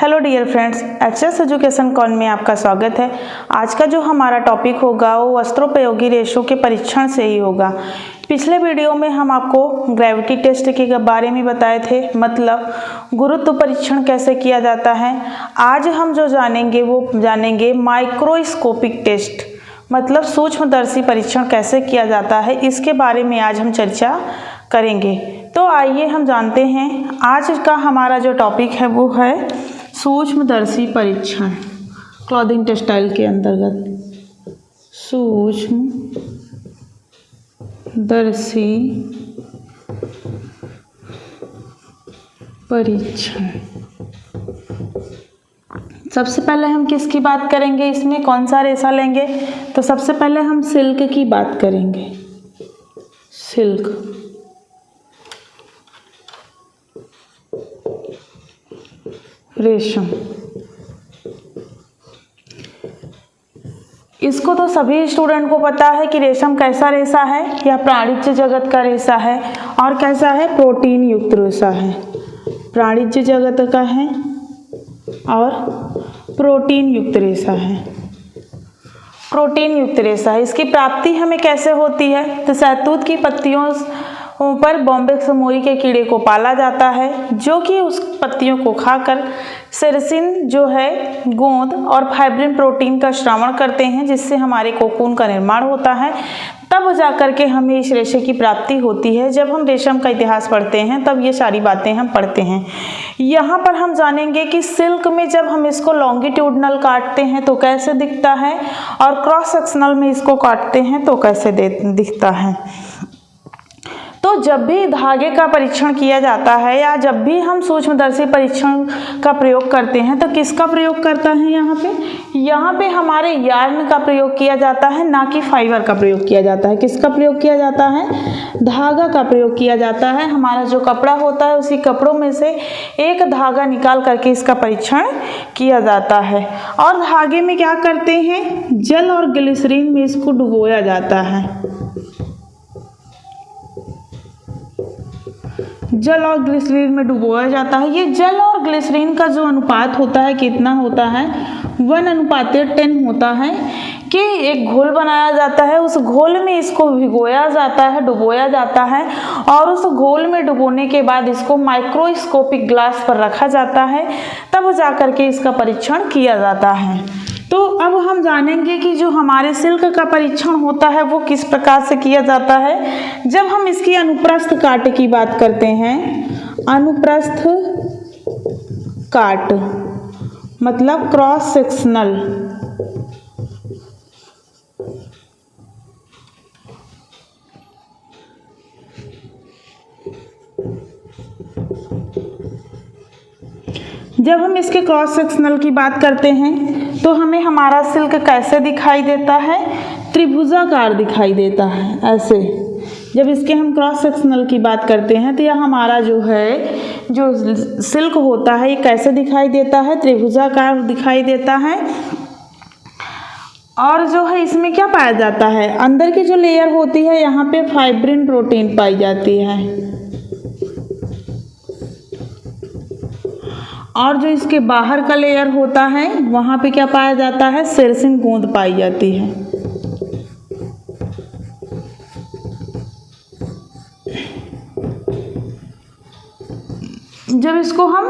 Hello dear friends, Access Education Corner में आपका स्वागत है। आज का जो हमारा टॉपिक होगा वो वस्त्रोपयोगी रेशों के परीक्षण से ही होगा। पिछले वीडियो में हम आपको ग्रेविटी टेस्ट के बारे में बताए थे, मतलब गुरुत्व परीक्षण कैसे किया जाता है। आज हम जो जानेंगे वो जानेंगे माइक्रोस्कोपिक टेस्ट, मतलब सूक्ष्मदर्शी परीक्षण कैसे किया जाता है। इसके बारे में आज हम चर्चा करेंगे। तो आइए हम जानते हैं। आज का हमारा जो टॉपिक है वो है सूक्ष्मदर्शी परीक्षण, क्लॉथिंग टेक्सटाइल के अंतर्गत सूक्ष्मदर्शी परीक्षण। सबसे पहले हम किसकी बात करेंगे, इसमें कौन सा रेशा लेंगे? तो सबसे पहले हम सिल्क की बात करेंगे। सिल्क, रेशम। इसको तो सभी स्टूडेंट को पता है कि रेशम कैसा रेशा है, यह प्राणिज जगत का रेशा है और कैसा है, प्रोटीन युक्त रेशा है। प्राणिज जगत का है और प्रोटीन युक्त रेशा है। प्रोटीन युक्त रेशा है। इसकी प्राप्ति हमें कैसे होती है? तो शहतूत की पत्तियों पर बॉम्बेक्स मोरी के कीड़े को पाला जाता है, जो कि उस पत्तियों को खाकर सेरेसिन जो है गोंद और फाइब्रिन प्रोटीन का श्रावण करते हैं, जिससे हमारे कोकून का निर्माण होता है। तब जाकर के हमें इस रेशे की प्राप्ति होती है। जब हम रेशम का इतिहास पढ़ते हैं तब ये सारी बातें हम पढ़ते हैं। यहाँ पर हम जानेंगे कि सिल्क में जब हम इसको लॉन्गिट्यूडनल काटते हैं तो कैसे दिखता है और क्रॉस सेक्शनल में इसको काटते हैं तो कैसे दिखता है। तो जब भी धागे का परीक्षण किया जाता है या जब भी हम सूक्ष्मदर्शी परीक्षण का प्रयोग करते हैं तो किसका प्रयोग करता है? यहाँ पे हमारे यार्न का प्रयोग किया जाता है, ना कि फाइबर का प्रयोग किया जाता है। किसका प्रयोग किया जाता है? धागा का प्रयोग किया जाता है। हमारा जो कपड़ा होता है उसी कपड़ों में से एक धागा निकाल करके इसका परीक्षण किया जाता है। और धागे में क्या करते हैं? जल और ग्लिसरीन में इसको डुबोया जाता है। जल और ग्लिसरीन में डुबोया जाता है। ये जल और ग्लिसरीन का जो अनुपात होता है कितना होता है? 1:10 होता है कि एक घोल बनाया जाता है, उस घोल में इसको भिगोया जाता है, डुबोया जाता है और उस घोल में डुबोने के बाद इसको माइक्रोस्कोपिक ग्लास पर रखा जाता है, तब जाकर के इसका परीक्षण किया जाता है। तो अब हम जानेंगे कि जो हमारे सिल्क का परीक्षण होता है वो किस प्रकार से किया जाता है। जब हम इसकी अनुप्रस्थ काट की बात करते हैं, अनुप्रस्थ काट मतलब क्रॉस सेक्शनल, जब हम इसके क्रॉस सेक्शनल की बात करते हैं तो हमें हमारा सिल्क कैसे दिखाई देता है? त्रिभुजाकार दिखाई देता है, ऐसे। जब इसके हम क्रॉस सेक्शनल की बात करते हैं तो यह हमारा जो सिल्क होता है ये कैसे दिखाई देता है? त्रिभुजाकार दिखाई देता है। और जो है इसमें क्या पाया जाता है? अंदर की जो लेयर होती है यहाँ पे फाइब्रिन प्रोटीन पाई जाती है और जो इसके बाहर का लेयर होता है वहाँ पे क्या पाया जाता है? सेरेसिन गोंद पाई जाती है। जब इसको हम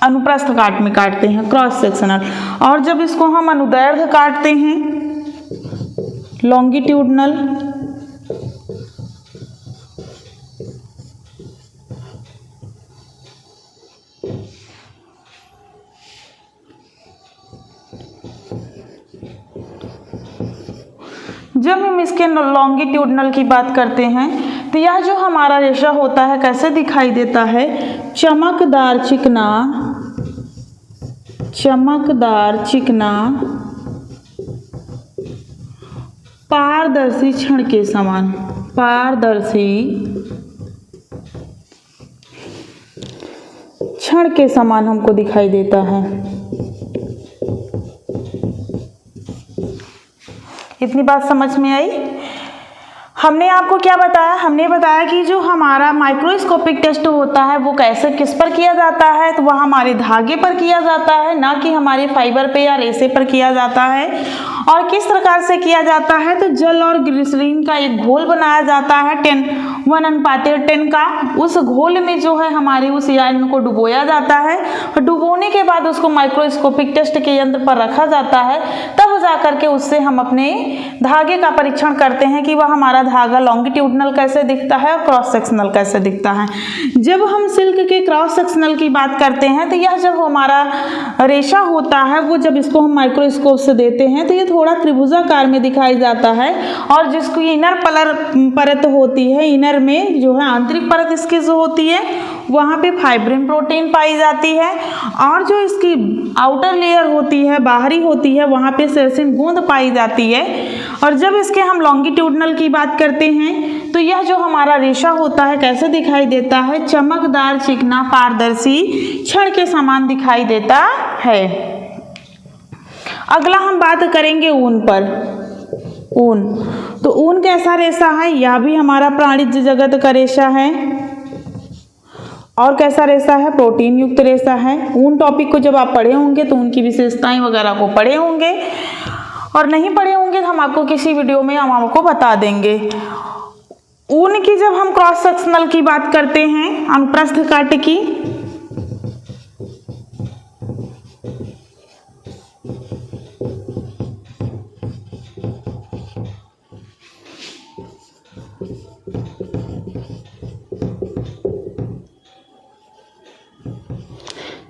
अनुप्रस्थ काट में काटते हैं, क्रॉस सेक्शनल, और जब इसको हम अनुदैर्ध्य काटते हैं, लॉन्गिट्यूडनल, जब हम इसके लॉन्गिट्यूडनल की बात करते हैं तो यह जो हमारा रेशा होता है कैसे दिखाई देता है? चमकदार चिकना, चमकदार चिकना, पारदर्शी छड़ के समान, पारदर्शी छड़ के समान हमको दिखाई देता है। इतनी बात समझ में आई? हमने आपको क्या बताया, हमने बताया कि जो हमारा माइक्रोस्कोपिक टेस्ट होता है वो कैसे किस पर किया जाता है, तो वह हमारे धागे पर किया जाता है, ना कि हमारे फाइबर पे या रेशे पर किया जाता है। और किस प्रकार से किया जाता है, तो जल और ग्लिसरीन का एक घोल बनाया जाता है 1:10 का। उस घोल में जो है हमारे उस आयरन को डुबोया जाता है और डुबोने के बाद उसको माइक्रोस्कोपिक टेस्ट के यंत्र पर रखा जाता है। तब जाकर के उससे हम अपने धागे का परीक्षण करते हैं कि वह हमारा धागा लॉन्गिट्यूडनल कैसे दिखता है और क्रॉस सेक्शनल कैसे दिखता है। जब हम सिल्क के क्रॉस सेक्शनल की बात करते हैं तो यह जब हमारा रेशा होता है वो जब इसको हम माइक्रोस्कोप से देते हैं तो ये थोड़ा त्रिभुजाकार में दिखाई जाता है। और जिसकी इनर परत होती है, इनर में जो है आंतरिक परत इसकी जो होती है वहाँ पे फाइब्रिन प्रोटीन पाई जाती है। और जो इसकी आउटर लेयर होती है, बाहरी होती है, वहाँ पे सेरेसिन गोंद पाई जाती है। और जब इसके हम लॉन्गिट्यूडनल की बात करते हैं तो यह जो हमारा रेशा होता है कैसे दिखाई देता है, चमकदार, चिकना, पारदर्शी, छड़ के समान दिखाई देता है। अगला हम बात करेंगे ऊन पर। ऊन, तो ऊन कैसा रेशा है, यह भी हमारा प्राणिज जगत का रेशा है। और कैसा रेशा है, प्रोटीन युक्त रेशा है। ऊन टॉपिक को जब आप पढ़े होंगे तो उनकी विशेषताएं वगैरह को पढ़े होंगे, और नहीं पढ़े होंगे तो हम आपको किसी वीडियो में हम आपको बता देंगे। ऊन की जब हम क्रॉस सेक्शनल की बात करते हैं, अनुप्रस्थ काट की,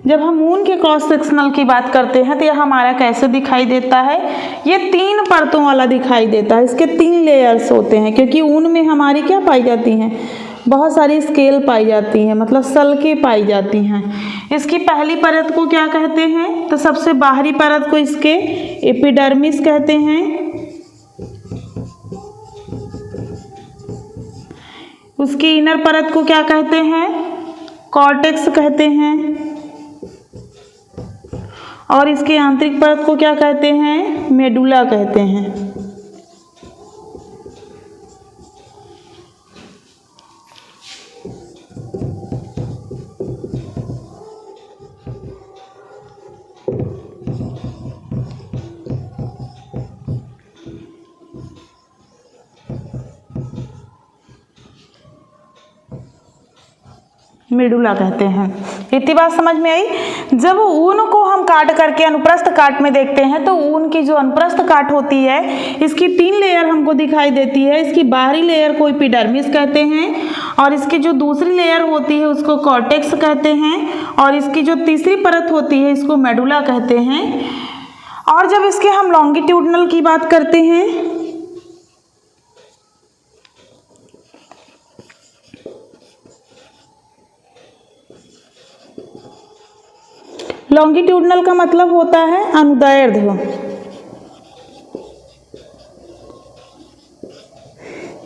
जब हम ऊन के क्रॉस सेक्शनल की बात करते हैं तो यह हमारा कैसे दिखाई देता है, ये 3 परतों वाला दिखाई देता है। इसके 3 लेयर्स होते हैं क्योंकि ऊन में हमारी क्या पाई जाती हैं, बहुत सारी स्केल पाई जाती हैं, मतलब सल्कें पाई जाती हैं। इसकी पहली परत को क्या कहते हैं, तो सबसे बाहरी परत को इसके एपिडर्मिस कहते हैं। उसकी इनर परत को क्या कहते हैं, कॉर्टेक्स कहते हैं। और इसके आंतरिक परत को क्या कहते हैं, मेडुला कहते हैं। मेडुला कहते हैं। इतनी बात समझ में आई। जब ऊन को हम काट करके अनुप्रस्थ काट में देखते हैं तो ऊन की जो अनुप्रस्थ काट होती है इसकी 3 लेयर हमको दिखाई देती है। इसकी बाहरी लेयर को एपिडर्मिस कहते हैं, और इसकी जो दूसरी लेयर होती है उसको कॉर्टेक्स कहते हैं, और इसकी जो तीसरी परत होती है इसको मेडुला कहते हैं। और जब इसके हम लॉन्गिट्यूडनल की बात करते हैं, लॉन्गिट्यूडनल का मतलब होता है अनुदैर्ध्य।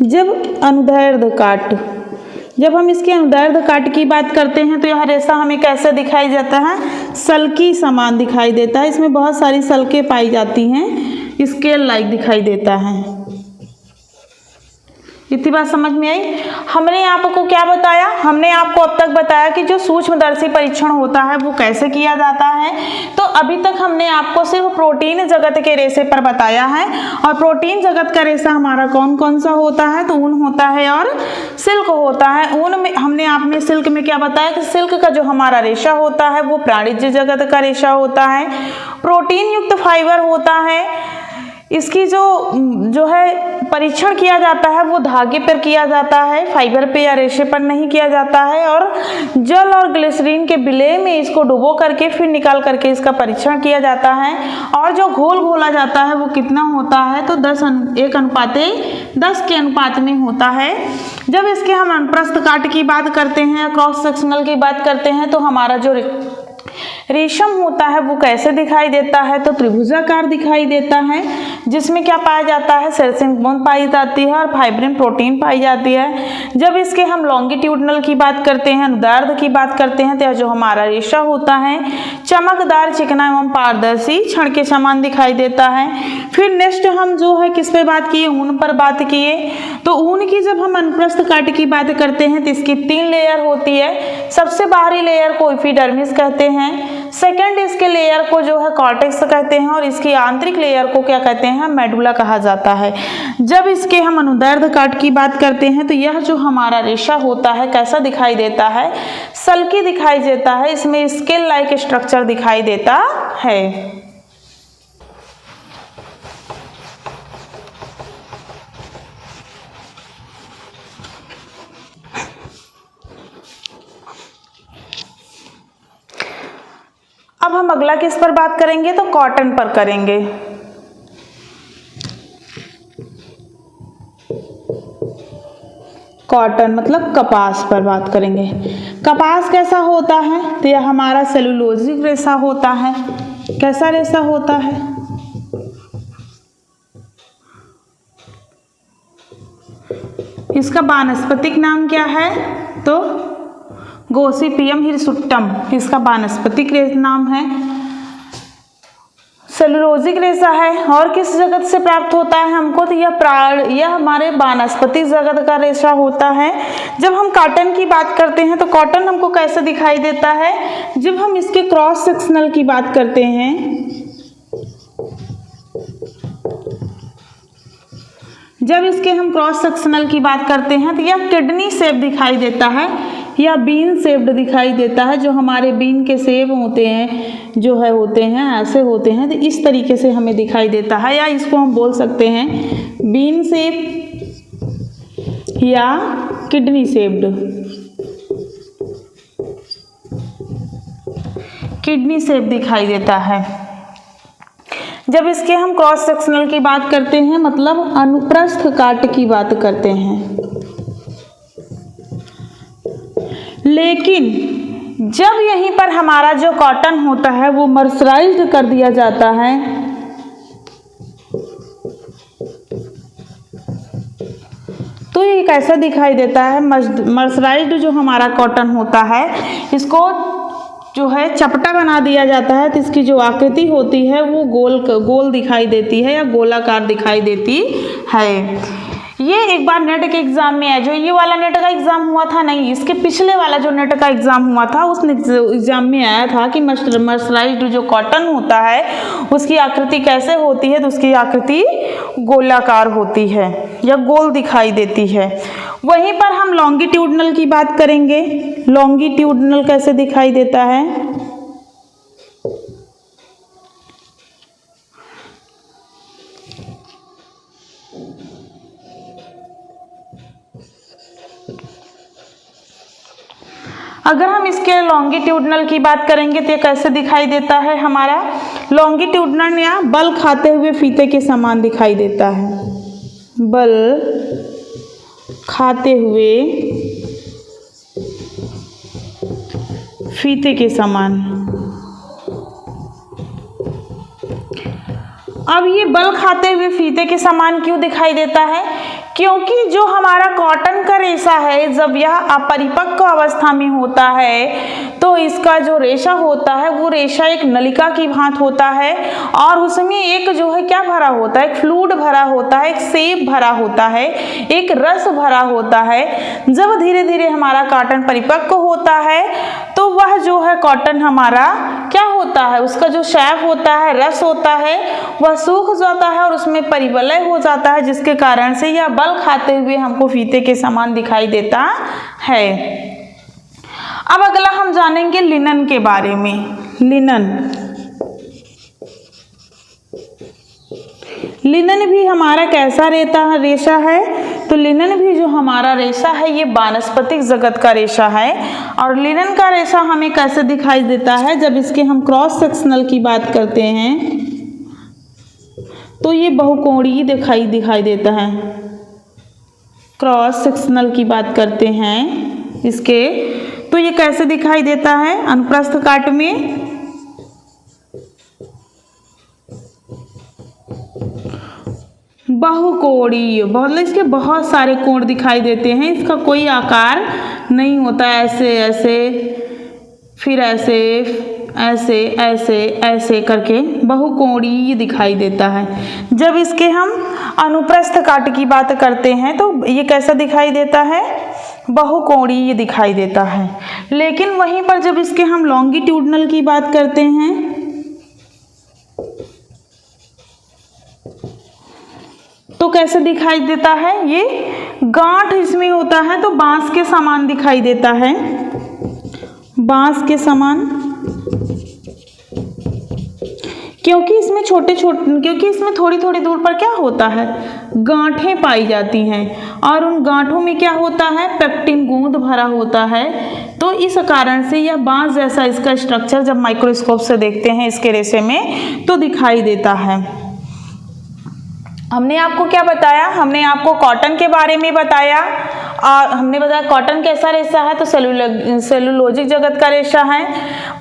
जब अनुदैर्ध्य काट, जब हम इसके अनुदैर्ध्य काट की बात करते हैं तो यह रेशा हमें कैसे दिखाई देता है, सल्की समान दिखाई देता है। इसमें बहुत सारी सल्कें पाई जाती हैं, स्केल लाइक दिखाई देता है। इतनी बात समझ में आई। हमने आपको क्या बताया, हमने आपको अब तक बताया कि जो सूक्ष्मदर्शी परीक्षण होता है वो कैसे किया जाता है। तो अभी तक हमने आपको सिर्फ प्रोटीन जगत के रेशे पर बताया है, और प्रोटीन जगत का रेशा हमारा कौन कौन सा होता है, तो ऊन होता है और सिल्क होता है। ऊन में हमने आपने सिल्क में क्या बताया कि सिल्क का जो हमारा रेशा होता है वो प्राणिज जगत का रेशा होता है। प्रोटीन युक्त फाइबर होता है, इसकी जो है परीक्षण किया जाता है वो धागे पर किया जाता है, फाइबर पे या रेशे पर नहीं किया जाता है। और जल और ग्लिसरीन के विलय में इसको डुबो करके फिर निकाल करके इसका परीक्षण किया जाता है। और जो घोल घोला जाता है वो कितना होता है, तो 1:10 के अनुपात में होता है। जब इसके हम अनुप्रस्थ काट की बात करते हैं, क्रॉस सेक्शनल की बात करते हैं, तो हमारा जो रेशम होता है वो कैसे दिखाई देता है, तो त्रिभुजाकार दिखाई देता है, जिसमें क्या पाया जाता है, सेल्सियम बॉन्ड पाई जाती है और फाइब्रिन प्रोटीन पाई जाती है। जब इसके हम लॉन्गिट्यूडनल की बात करते हैं, अनुदैर्ध्य की बात करते हैं, तो जो हमारा रेशा होता है चमकदार, चिकना एवं पारदर्शी, छड़ के समान दिखाई देता है। फिर नेक्स्ट हम जो है किस पे बात किए, ऊन पर बात किए। तो ऊन की जब हम अनुप्रस्थ काट की बात करते हैं तो इसकी 3 लेयर होती है। सबसे बाहरी लेयर को एपिडर्मिस कहते हैं, सेकंड इसके लेयर को जो है कॉर्टेक्स कहते हैं और इसकी आंतरिक लेयर को क्या कहते हैं, मेडुला कहा जाता है। जब इसके हम अनुदैर्ध्य काट की बात करते हैं तो यह जो हमारा रेशा होता है कैसा दिखाई देता है, सल्की दिखाई देता है, इसमें स्केल लाइक स्ट्रक्चर दिखाई देता है। अब हम अगला किस पर बात करेंगे, तो कॉटन पर करेंगे। कॉटन मतलब कपास पर बात करेंगे। कपास कैसा होता है, तो यह हमारा सेलुलोजिक रेशा होता है। कैसा रेशा होता है, इसका वानस्पतिक नाम क्या है, तो गोसिपियम हिरसुट्टम इसका वानस्पतिक नाम है। सेलुलोजिक रेशा है और किस जगत से प्राप्त होता है हमको, तो यह हमारे वानस्पतिक जगत का रेशा होता है। जब हम कॉटन की बात करते हैं तो कॉटन हमको कैसे दिखाई देता है, जब हम इसके क्रॉस सेक्शनल की बात करते हैं, जब इसके हम क्रॉस सेक्शनल की बात करते हैं तो यह किडनी शेप दिखाई देता है या बीन शेप्ड दिखाई देता है। जो हमारे बीन के शेप होते हैं जो है होते हैं ऐसे होते हैं, तो इस तरीके से हमें दिखाई देता है, या इसको हम बोल सकते हैं बीन शेप या किडनी शेप्ड। किडनी शेप दिखाई देता है। जब इसके हम क्रॉस सेक्शनल की बात करते हैं मतलब अनुप्रस्थ काट की बात करते हैं, लेकिन जब यहीं पर हमारा जो कॉटन होता है वो मर्सराइज्ड कर दिया जाता है, तो ये कैसा दिखाई देता है, मर्सराइज्ड जो हमारा कॉटन होता है इसको जो है चपटा बना दिया जाता है, तो इसकी जो आकृति होती है वो गोल दिखाई देती है या गोलाकार दिखाई देती है। ये एक बार नेट के एग्जाम में है, जो ये वाला नेट का एग्जाम हुआ था, नहीं इसके पिछले वाला जो नेट का एग्जाम हुआ था उस एग्जाम में आया था कि मर्सराइज्ड जो कॉटन होता है उसकी आकृति कैसे होती है, तो उसकी आकृति गोलाकार होती है या गोल दिखाई देती है। वहीं पर हम लॉन्गिट्यूडनल की बात करेंगे। लॉन्गिट्यूडनल कैसे दिखाई देता है, अगर हम इसके लॉन्गिट्यूडनल की बात करेंगे तो ये कैसे दिखाई देता है, हमारा लॉन्गिट्यूडनल या बल खाते हुए फीते के समान दिखाई देता है। बल खाते हुए फीते के समान। अब ये बल खाते हुए फीते के समान क्यों दिखाई देता है, क्योंकि जो हमारा कॉटन का रेशा है जब यह अपरिपक्व अवस्था में होता है तो इसका जो रेशा होता है वो रेशा एक नलिका की भांति होता है और उसमें एक जो है क्या भरा होता है, एक फ्लूइड भरा होता है, एक सेब भरा होता है, एक रस भरा होता है। जब धीरे धीरे हमारा कॉटन परिपक्व होता है तो वह जो है कॉटन हमारा क्या होता है, उसका जो शेप होता है, रस होता है, वह सूख जाता है और उसमें परिवलय हो जाता है, जिसके कारण से यह बल खाते हुए हमको फीते के समान दिखाई देता है। अब अगला हम जानेंगे लिनन के बारे में। लिनन भी हमारा कैसा रेशा है, तो लिनन भी जो हमारा रेशा है ये वानस्पतिक जगत का रेशा है। और लिनन का रेशा हमें कैसे दिखाई देता है, जब इसके हम क्रॉस सेक्शनल की बात करते हैं तो ये बहुकोणीय दिखाई देता है। क्रॉस सेक्शनल की बात करते हैं इसके, तो ये कैसे दिखाई देता है, अनुप्रस्थ काट में बहुकोणीय, मतलब इसके बहुत सारे कोण दिखाई देते हैं, इसका कोई आकार नहीं होता, ऐसे ऐसे फिर ऐसे ऐसे ऐसे ऐसे करके बहुकोणीय दिखाई देता है। जब इसके हम अनुप्रस्थ काट की बात करते हैं तो ये कैसा दिखाई देता है, बहुकोणीय दिखाई देता है। लेकिन वहीं पर जब इसके हम लॉन्गिट्यूडनल की बात करते हैं तो कैसे दिखाई देता है, ये गांठ इसमें होता है तो बांस के समान दिखाई देता है, बांस के समान, क्योंकि इसमें थोड़ी थोड़ी दूर पर क्या होता है, गांठें पाई जाती हैं और उन गांठों में क्या होता है, पेक्टिन गोंद भरा होता है। तो इस कारण से यह बांस जैसा इसका स्ट्रक्चर जब माइक्रोस्कोप से देखते हैं इसके रेशे में तो दिखाई देता है। हमने आपको क्या बताया, हमने आपको कॉटन के बारे में बताया और हमने बताया कॉटन कैसा रेशा है, तो सेलुलोजिक जगत का रेशा है।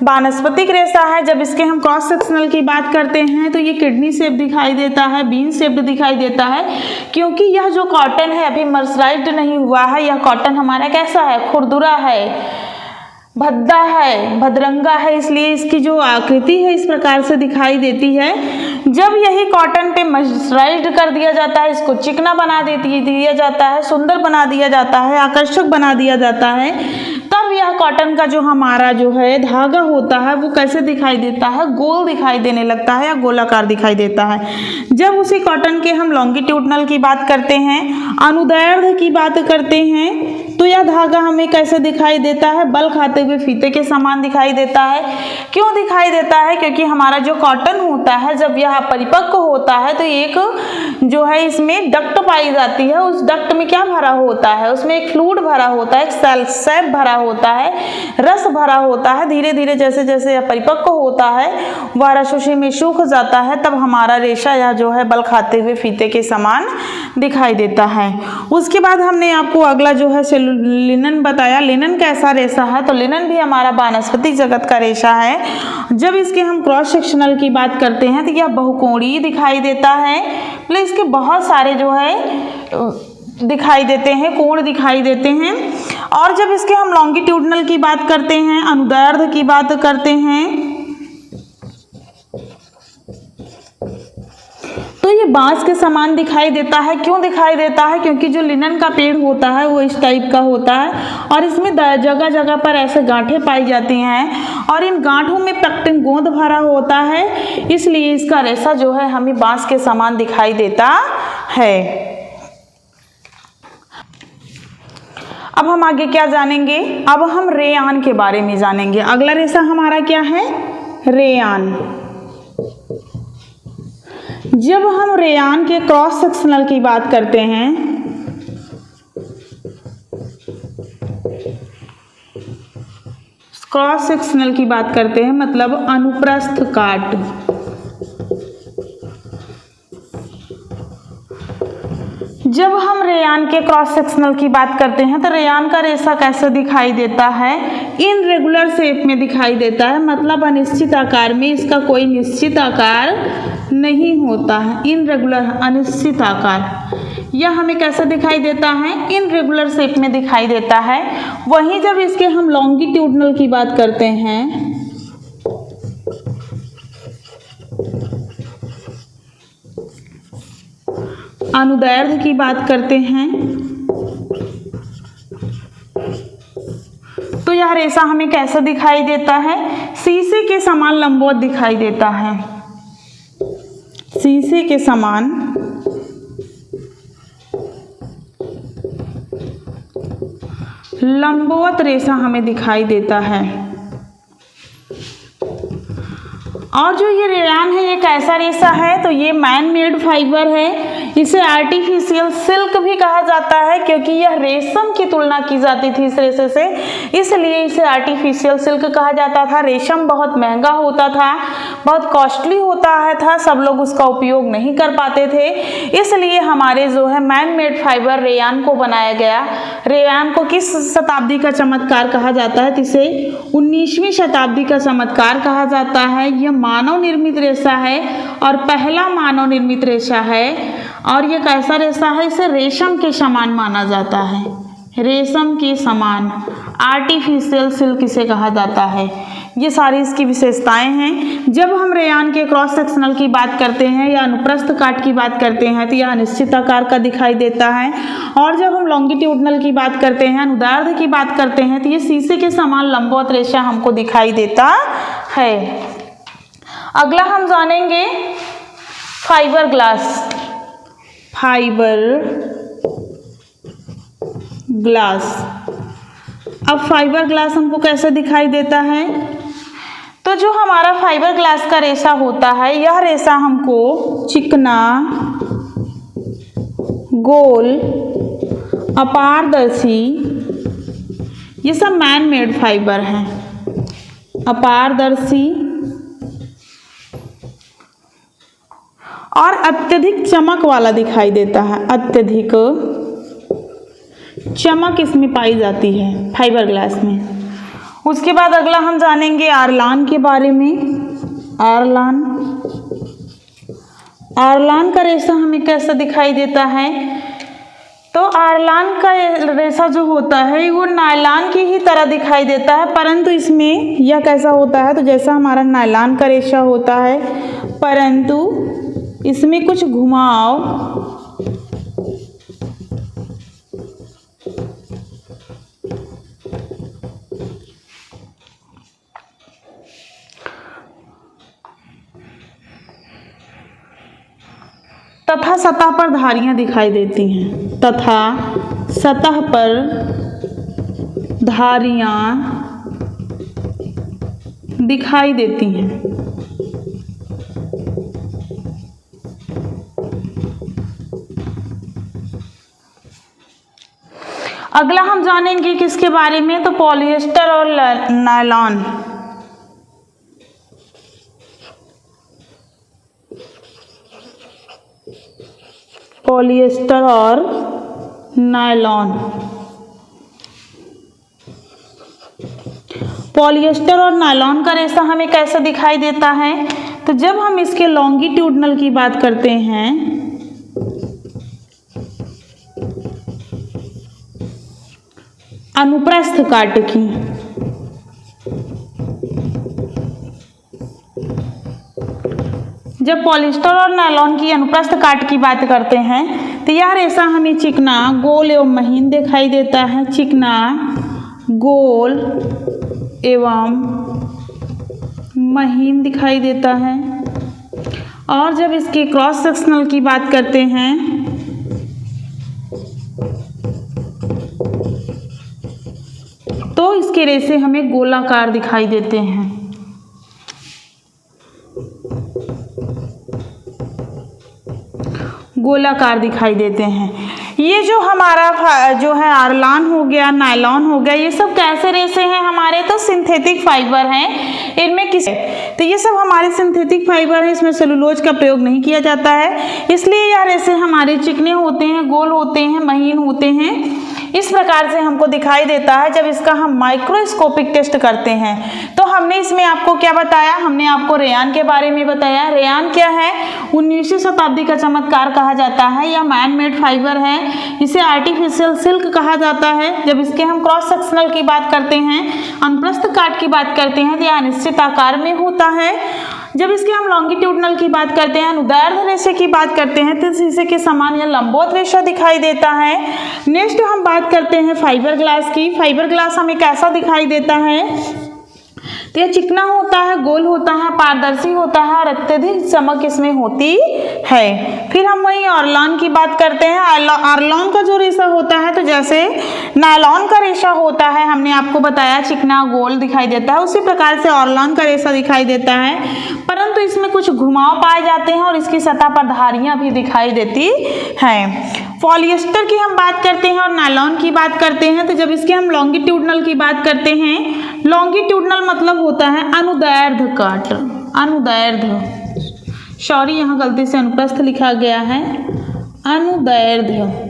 वानस्पतिक रेशा है, जब इसके हम क्रॉस सेक्शनल की बात करते हैं तो ये किडनी शेप दिखाई देता है, बीन शेप्ड दिखाई देता है, क्योंकि यह जो कॉटन है अभी मर्सराइज्ड नहीं हुआ है, यह कॉटन हमारा कैसा है, खुरदुरा है, भद्दा है, भदरंगा है, इसलिए इसकी जो आकृति है इस प्रकार से दिखाई देती है। जब यही कॉटन पे मर्सराइज्ड कर दिया जाता है, इसको चिकना बना दिया जाता है, सुंदर बना दिया जाता है, आकर्षक बना दिया जाता है, तब यह कॉटन का जो हमारा जो है धागा होता है वो कैसे दिखाई देता है, गोल दिखाई देने लगता है या गोलाकार दिखाई देता है। जब उसी कॉटन के हम लॉन्गिट्यूडनल की बात करते हैं, अनुदैर्ध्य की बात करते हैं, तो यह धागा हमें कैसे दिखाई देता है, बल खाते हुए फीते के समान दिखाई देता है। क्यों दिखाई देता है, क्योंकि हमारा जो कॉटन होता है जब यह परिपक्व होता है तो एक जो है इसमें डक्ट पाई जाती है, उस डक्ट में क्या भरा होता है, उसमें एक फ्लूइड भरा होता है, एक सैप भरा होता है, रस भरा होता है। धीरे धीरे जैसे जैसे यह परिपक्व होता है वह रसोशी में सूख जाता है, तब हमारा रेशा यह जो है बल खाते हुए फीते के समान दिखाई देता है। उसके बाद हमने आपको अगला जो है लिनन बताया। लिनन कैसा रेशा है, तो लिनन भी हमारा वानस्पतिक जगत का रेशा है। जब इसके हम क्रॉस सेक्शनल की बात करते हैं तो यह बहुकोणीय दिखाई देता है, प्लस इसके बहुत सारे जो है दिखाई देते हैं, कोण दिखाई देते हैं। और जब इसके हम लॉन्गिट्यूडनल की बात करते हैं, अनुदैर्ध्य की बात करते हैं, तो ये बांस के समान दिखाई देता है। क्यों दिखाई देता है, क्योंकि जो लिनन का पेड़ होता है वो इस टाइप का होता है और इसमें जगह जगह पर ऐसे गांठें पाई जाती हैं और इन गांठों में पेक्टिन गोंद भरा होता है, इसलिए इसका रेशा जो है हमें बांस के समान दिखाई देता है। अब हम आगे क्या जानेंगे, अब हम रेयान के बारे में जानेंगे। अगला रेशा हमारा क्या है, रेयान। जब हम रेयान के क्रॉस सेक्शनल की बात करते हैं क्रॉस सेक्शनल की बात करते हैं मतलब अनुप्रस्थ काट। जब हम रेयान के क्रॉस सेक्शनल की बात करते हैं तो रेयान का रेशा कैसे दिखाई देता है, इनरेगुलर शेप में दिखाई देता है, मतलब अनिश्चित आकार में, इसका कोई निश्चित आकार नहीं होता है, इनरेगुलर अनिश्चित आकार। यह हमें कैसे दिखाई देता है, इनरेगुलर शेप में दिखाई देता है। वहीं जब इसके हम लॉन्गिट्यूडनल की बात करते हैं अनुदैर्ध्य की बात करते हैं तो यह रेशा हमें कैसा दिखाई देता है, शीशे के समान लंबवत दिखाई देता है, शीशे के समान लंबवत रेशा हमें दिखाई देता है। और जो ये रेयान है ये कैसा रेशा है, तो ये मैन मेड फाइबर है। इसे आर्टिफिशियल सिल्क भी कहा जाता है क्योंकि यह रेशम की तुलना की जाती थी इस रेशे से, इसलिए इसे आर्टिफिशियल सिल्क कहा जाता था। रेशम बहुत महंगा होता था, बहुत कॉस्टली होता था, सब लोग उसका उपयोग नहीं कर पाते थे, इसलिए हमारे जो है मैन मेड फाइबर रेयान को बनाया गया। रेयान को किस शताब्दी का चमत्कार कहा जाता है, इसे 19वीं शताब्दी का चमत्कार कहा जाता है। यह मानव निर्मित रेशा है और पहला मानव निर्मित रेशा है। और ये कैसा रेशा है, इसे रेशम के समान माना जाता है, रेशम के समान, आर्टिफिशियल सिल्क इसे कहा जाता है। ये सारी इसकी विशेषताएं हैं। जब हम रेयान के क्रॉस सेक्शनल की बात करते हैं या अनुप्रस्थ काट की बात करते हैं तो यह अनिश्चित आकार का दिखाई देता है, और जब हम लॉन्गिट्यूडनल की बात करते हैं, अनुदैर्ध्य की बात करते हैं, तो ये शीशे के समान लंबवत रेशा हमको दिखाई देता है। अगला हम जानेंगे फाइबर ग्लास। फाइबर ग्लास, अब फाइबर ग्लास हमको कैसे दिखाई देता है, तो जो हमारा फाइबर ग्लास का रेशा होता है, यह रेशा हमको चिकना, गोल, अपारदर्शी, ये सब मैन मेड फाइबर हैं, अपारदर्शी और अत्यधिक चमक वाला दिखाई देता है। अत्यधिक चमक इसमें पाई जाती है फाइबर ग्लास में। उसके बाद अगला हम जानेंगे आरलान के बारे में। आरलान, आरलान का रेशा हमें कैसा दिखाई देता है, तो आरलान का रेशा जो होता है वो नायलॉन की ही तरह दिखाई देता है, परंतु इसमें यह कैसा होता है, तो जैसा हमारा नायलॉन का रेशा होता है, परंतु इसमें कुछ घुमाव तथा सतह पर धारियां दिखाई देती हैं, तथा सतह पर धारियां दिखाई देती हैं। अगला हम जानेंगे किसके बारे में, तो पॉलिएस्टर और नायलॉन। पॉलिएस्टर और नायलॉन। पॉलिएस्टर और नायलॉन का रेशा हमें कैसा दिखाई देता है, तो जब हम इसके लॉन्गिट्यूडनल की बात करते हैं, अनुप्रस्थ काट की, जब पॉलिएस्टर और नायलॉन की अनुप्रस्थ काट की बात करते हैं तो यह रेशा हमें चिकना, गोल एवं महीन दिखाई देता है। चिकना, गोल एवं महीन दिखाई देता है। और जब इसके क्रॉस सेक्शनल की बात करते हैं तो इसके रेशे हमें गोलाकार दिखाई देते हैं। गोलाकार दिखाई देते हैं। ये जो हमारा जो है आरलान हो गया, नायलॉन हो गया, ये सब कैसे रेशे हैं हमारे, तो सिंथेटिक फाइबर हैं। इनमें किस, तो ये सब हमारे सिंथेटिक फाइबर हैं, इसमें सेलुलोज का प्रयोग नहीं किया जाता है, इसलिए यह रेशे हमारे चिकने होते हैं, गोल होते हैं, महीन होते हैं। इस प्रकार से हमको दिखाई देता है। जब इसका हम माइक्रोस्कोपिक टेस्ट करते हैं तो हमने इसमें आपको क्या बताया, हमने आपको रेयान के बारे में बताया। रेयान क्या है, 19वीं शताब्दी का चमत्कार कहा जाता है। यह मैन मेड फाइबर है, इसे आर्टिफिशियल सिल्क कहा जाता है। जब इसके हम क्रॉस सेक्शनल की बात करते हैं, अनुप्रस्थ काट की बात करते हैं तो यह अनिश्चित आकार में होता है। जब इसके हम लॉन्गिट्यूडनल की बात करते हैं, अनुदैर्ध्य रेशे की बात करते हैं तो शीशे के समान या लंबवत रेशा दिखाई देता है। नेक्स्ट हम बात करते हैं फाइबर ग्लास की। फाइबर ग्लास हमें कैसा दिखाई देता है, तो यह चिकना होता है, गोल होता है, पारदर्शी होता है और अत्यधिक चमक इसमें होती है। फिर हम वही आरलान की बात करते हैं। आरलान का जो रेशा होता है, तो जैसे नायलॉन का रेशा होता है, हमने आपको बताया चिकना, गोल दिखाई देता है, उसी प्रकार से आरलान का रेशा दिखाई देता है, परंतु इसमें कुछ घुमाव पाए जाते हैं और इसकी सतह पर धारियां भी दिखाई देती हैं। पॉलिएस्टर की हम बात करते हैं और नायलॉन की बात करते हैं, तो जब इसके हम लॉन्गिट्यूडनल की बात करते हैं, लॉन्गिट्यूडनल मतलब होता है अनुदैर्ध्य काट। अनुदैर्ध्य, सॉरी यहाँ गलती से अनुप्रस्थ लिखा गया है, अनुदैर्ध्य।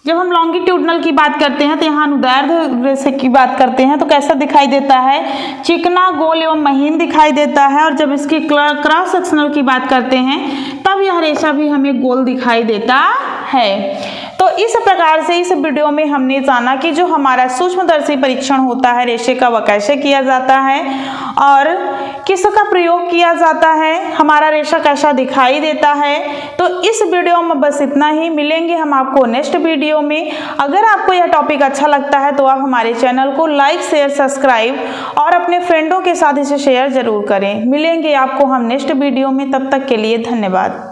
जब हम लॉन्गिट्यूडनल की बात करते हैं तो यहाँ अनुदैर्ध्य रेशे की बात करते हैं तो कैसा दिखाई देता है, चिकना, गोल एवं महीन दिखाई देता है। और जब इसकी क्रॉस सेक्शनल की बात करते हैं तब यह रेशा भी हमें गोल दिखाई देता है। तो इस प्रकार से इस वीडियो में हमने जाना कि जो हमारा सूक्ष्मदर्शी परीक्षण होता है रेशे का वह कैसे किया जाता है और किसका प्रयोग किया जाता है, हमारा रेशा कैसा दिखाई देता है। तो इस वीडियो में बस इतना ही, मिलेंगे हम आपको नेक्स्ट वीडियो में। अगर आपको यह टॉपिक अच्छा लगता है तो आप हमारे चैनल को लाइक, शेयर, सब्सक्राइब और अपने फ्रेंडों के साथ इसे शेयर जरूर करें। मिलेंगे आपको हम नेक्स्ट वीडियो में, तब तक के लिए धन्यवाद।